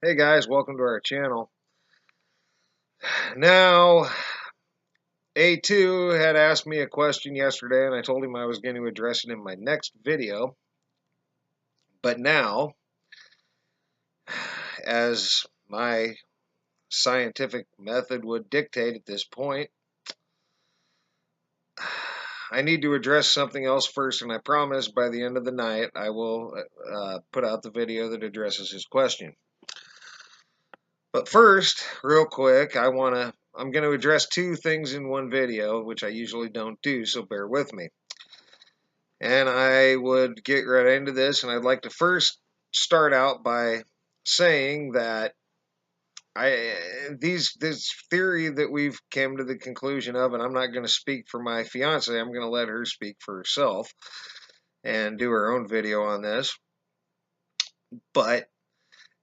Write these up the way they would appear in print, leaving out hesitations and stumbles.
Hey guys, welcome to our channel. Now, A2 had asked me a question yesterday and I told him I was going to address it in my next video. But now, as my scientific method would dictate at this point, I need to address something else first, and I promise by the end of the night I will put out the video that addresses his question. But first, real quick, I'm going to address two things in one video, which I usually don't do, so bear with me. And I would get right into this, and I'd like to first start out by saying that this theory that we've came to the conclusion of, and I'm not going to speak for my fiance, I'm going to let her speak for herself and do her own video on this. But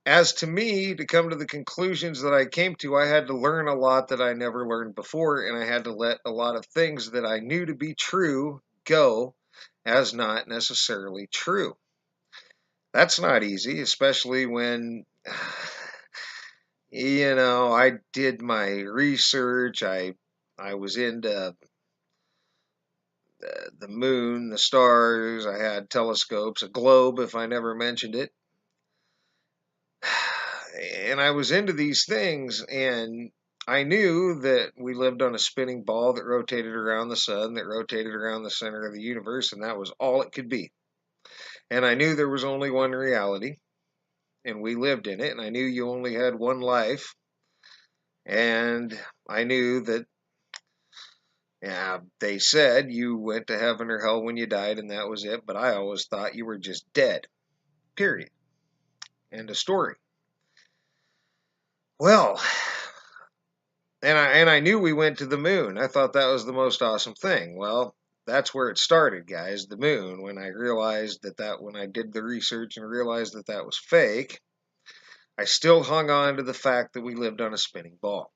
as to me, to come to the conclusions that I came to, I had to learn a lot that I never learned before, and I had to let a lot of things that I knew to be true go as not necessarily true. That's not easy, especially when, I did my research. I was into the moon, the stars. I had telescopes, a globe, if I never mentioned it. And I was into these things, and I knew that we lived on a spinning ball that rotated around the sun, that rotated around the center of the universe, and that was all it could be. And I knew there was only one reality, and we lived in it, and I knew you only had one life, and I knew that, yeah, they said you went to heaven or hell when you died, and that was it, but I always thought you were just dead. Period. End of story. Well, and I knew we went to the moon. I thought that was the most awesome thing. Well, that's where it started, guys, the moon. When I realized when I did the research and realized that that was fake, I still hung on to the fact that we lived on a spinning ball.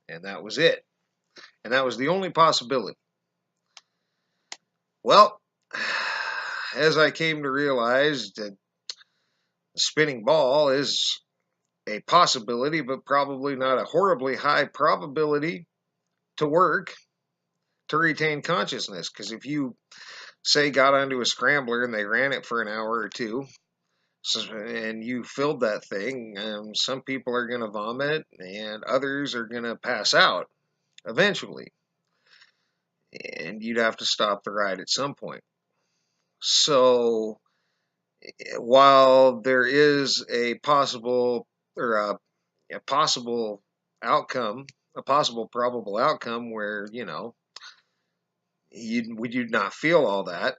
And that was it. And that was the only possibility. Well, as I came to realize that the spinning ball is a possibility, but probably not a horribly high probability to work to retain consciousness. Because if you, say, got onto a scrambler and they ran it for an hour or two, and you filled that thing, some people are going to vomit and others are going to pass out eventually. And you'd have to stop the ride at some point. So while there is a possible or a possible outcome, a possible probable outcome where you'd not feel all that,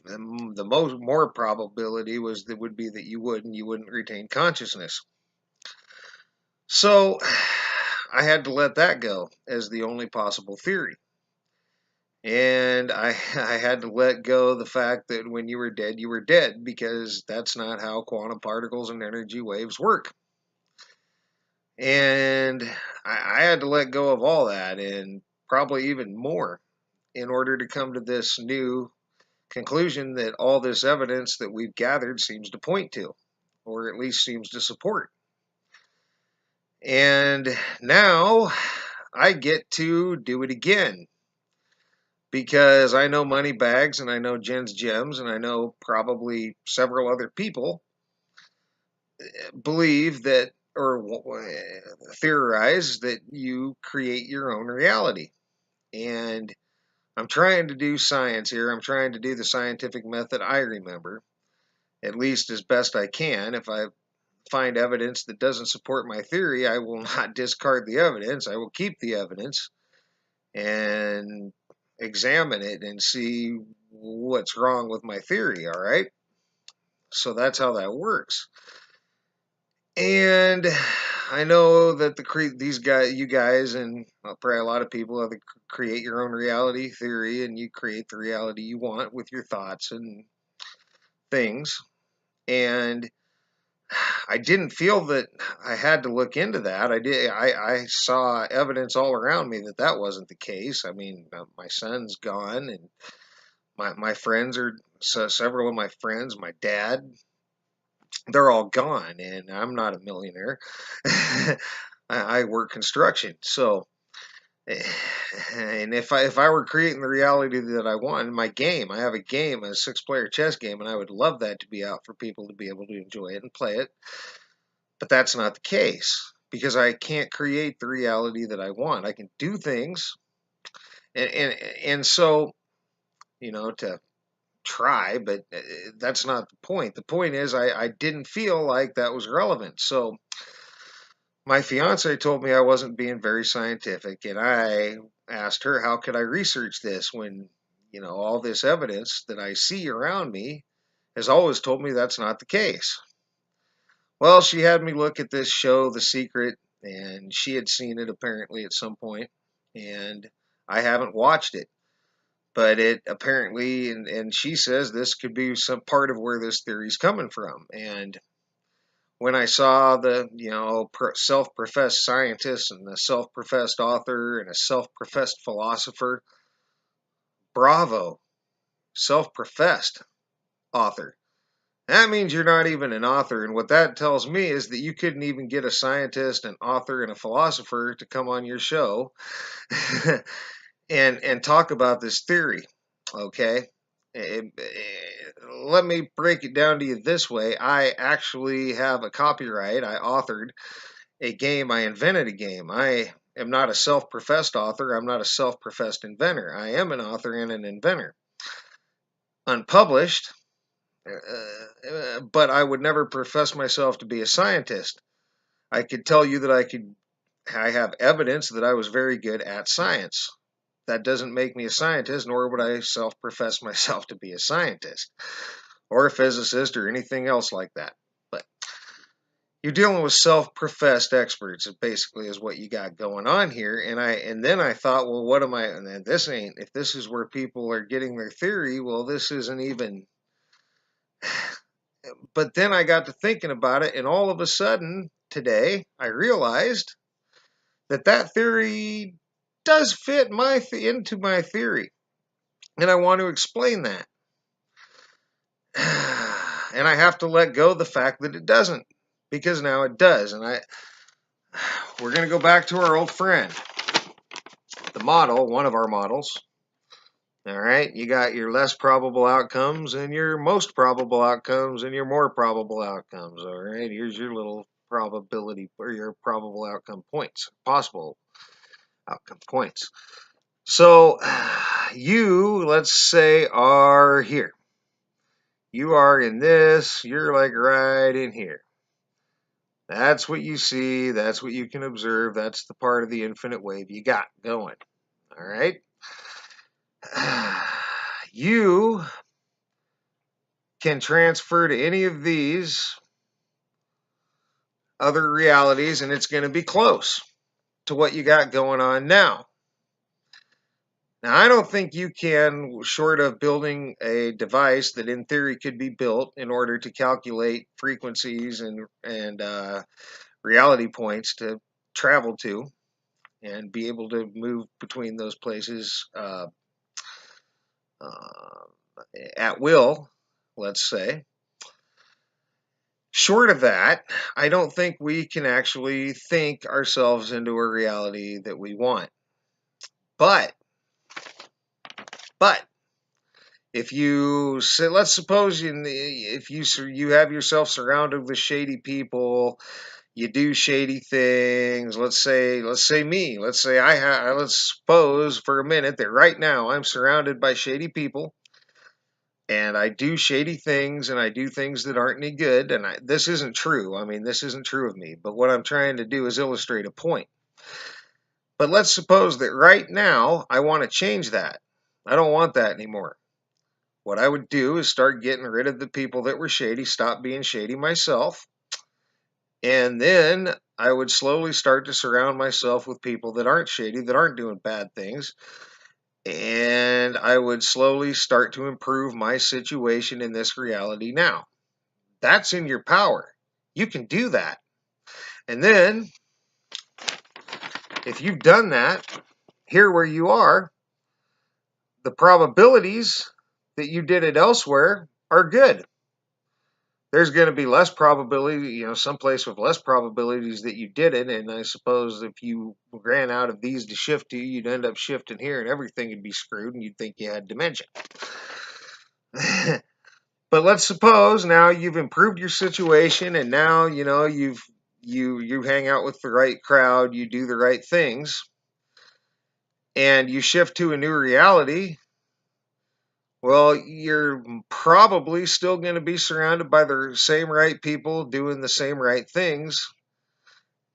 the more probability would be that you wouldn't retain consciousness. So I had to let that go as the only possible theory. And I had to let go the fact that when you were dead, because that's not how quantum particles and energy waves work. And I had to let go of all that and probably even more in order to come to this new conclusion that all this evidence that we've gathered seems to point to, or at least seems to support. And now I get to do it again, because I know Moneybags and I know Jen's Gems and I know probably several other people believe that, or theorize that you create your own reality. And I'm trying to do science here. I'm trying to do the scientific method I remember, at least as best I can. If I find evidence that doesn't support my theory, I will not discard the evidence. I will keep the evidence and examine it and see what's wrong with my theory, all right? So that's how that works. And I know that you guys, and probably a lot of people have to create your own reality theory, and you create the reality you want with your thoughts and things. And I didn't feel that I had to look into that. I saw evidence all around me that that wasn't the case. I mean, my son's gone, and my friends are several of my friends. My dad they're all gone, and I'm not a millionaire. I work construction, so and if I were creating the reality that I want in my game, I have a game, a 6-player chess game, and I would love that to be out for people to be able to enjoy it and play it. But that's not the case because I can't create the reality that I want. I can do things, and so to try, but that's not the point. The point is I didn't feel like that was relevant. So my fiance told me I wasn't being very scientific, and I asked her how could I research this when all this evidence that I see around me has always told me that's not the case. Well, she had me look at this show, The Secret, and she had seen it apparently at some point, and I haven't watched it. But it apparently, and she says this could be some part of where this theory's coming from. And when I saw the, self-professed scientist and a self-professed author and a self-professed philosopher, bravo, self-professed author. That means you're not even an author. And what that tells me is that you couldn't even get a scientist, an author, and a philosopher to come on your show and talk about this theory. Okay? Let me break it down to you this way. I actually have a copyright. I authored a game. I invented a game. I am not a self-professed author. I'm not a self-professed inventor. I am an author and an inventor. Unpublished, but I would never profess myself to be a scientist. I could tell you that I have evidence that I was very good at science. That doesn't make me a scientist, nor would I self-profess myself to be a scientist or a physicist or anything else like that. But you're dealing with self-professed experts. It basically is what you got going on here. And then I thought, well, what am I? And this ain't. If this is where people are getting their theory, well, this isn't even. But then I got to thinking about it, and all of a sudden today I realized that theory does fit into my theory, and I want to explain that. And I have to let go of the fact that it doesn't, because now it does. And we're going to go back to our old friend, the model, one of our models. All right, you got your less probable outcomes and your most probable outcomes and your more probable outcomes. All right, here's your little probability or your probable outcome points, possible outcome points. So you, let's say, are here. You are in this, you're like right in here. That's what you see, that's what you can observe, that's the part of the infinite wave you got going. All right? You can transfer to any of these other realities, and it's going to be close to what you got going on now. Now, I don't think you can, short of building a device that in theory could be built in order to calculate frequencies and reality points to travel to and be able to move between those places at will, let's say. Short of that, I don't think we can actually think ourselves into a reality that we want. But if you say, let's suppose if you have yourself surrounded with shady people, you do shady things. Let's say me. Let's say let's suppose for a minute that right now I'm surrounded by shady people, and I do shady things, and I do things that aren't any good. And this isn't true. I mean, this isn't true of me. But what I'm trying to do is illustrate a point. But let's suppose that right now I want to change that. I don't want that anymore. What I would do is start getting rid of the people that were shady, stop being shady myself, and then I would slowly start to surround myself with people that aren't shady, that aren't doing bad things, and I would slowly start to improve my situation in this reality now. That's in your power. You can do that. And then, if you've done that, here where you are, the probabilities that you did it elsewhere are good. there's going to be less probability, someplace with less probabilities that you did it. And I suppose if you ran out of these to shift to, you'd end up shifting here and everything would be screwed and you'd think you had dementia. But let's suppose now you've improved your situation and now, you hang out with the right crowd, you do the right things, and you shift to a new reality. Well, you're probably still going to be surrounded by the same right people doing the same right things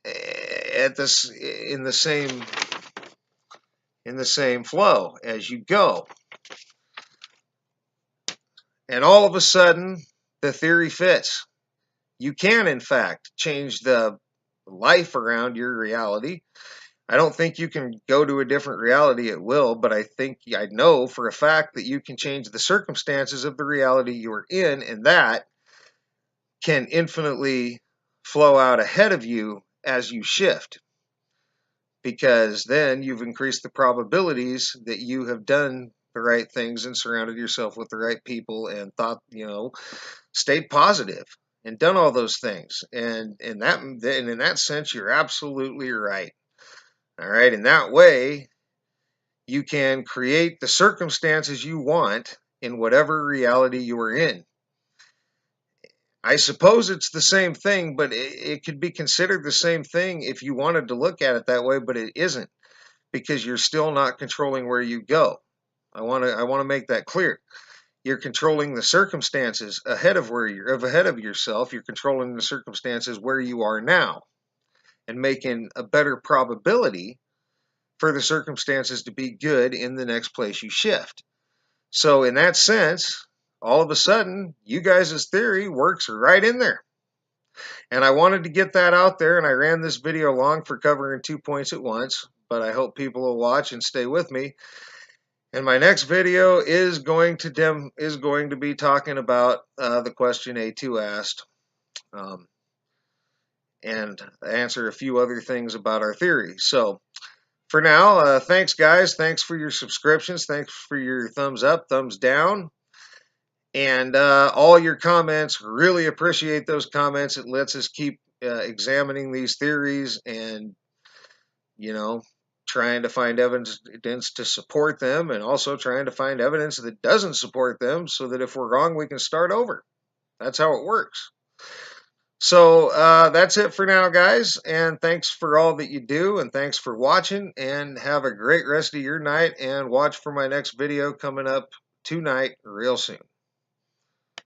at this in the same flow as you go. And all of a sudden, the theory fits. You can, in fact, change the life around your reality. I don't think you can go to a different reality at will, but I know for a fact that you can change the circumstances of the reality you're in, and that can infinitely flow out ahead of you as you shift, because then you've increased the probabilities that you have done the right things and surrounded yourself with the right people and thought, stayed positive and done all those things. And in that sense, you're absolutely right. All right. In that way, you can create the circumstances you want in whatever reality you are in. I suppose it's the same thing, but it could be considered the same thing if you wanted to look at it that way, but it isn't, because you're still not controlling where you go. I want to make that clear. You're controlling the circumstances ahead of yourself. You're controlling the circumstances where you are now and making a better probability for the circumstances to be good in the next place you shift. So in that sense, all of a sudden, you guys' theory works right in there. And I wanted to get that out there, and I ran this video long for covering 2 points at once, but I hope people will watch and stay with me. And my next video is going to be talking about the question A2 asked, and answer a few other things about our theory. So for now, thanks guys. Thanks for your subscriptions. Thanks for your thumbs up, thumbs down, and all your comments. Really appreciate those comments. It lets us keep examining these theories and, trying to find evidence to support them, and also trying to find evidence that doesn't support them, so that if we're wrong, we can start over. That's how it works. So that's it for now, guys, and thanks for all that you do, and thanks for watching, and have a great rest of your night, and watch for my next video coming up tonight real soon.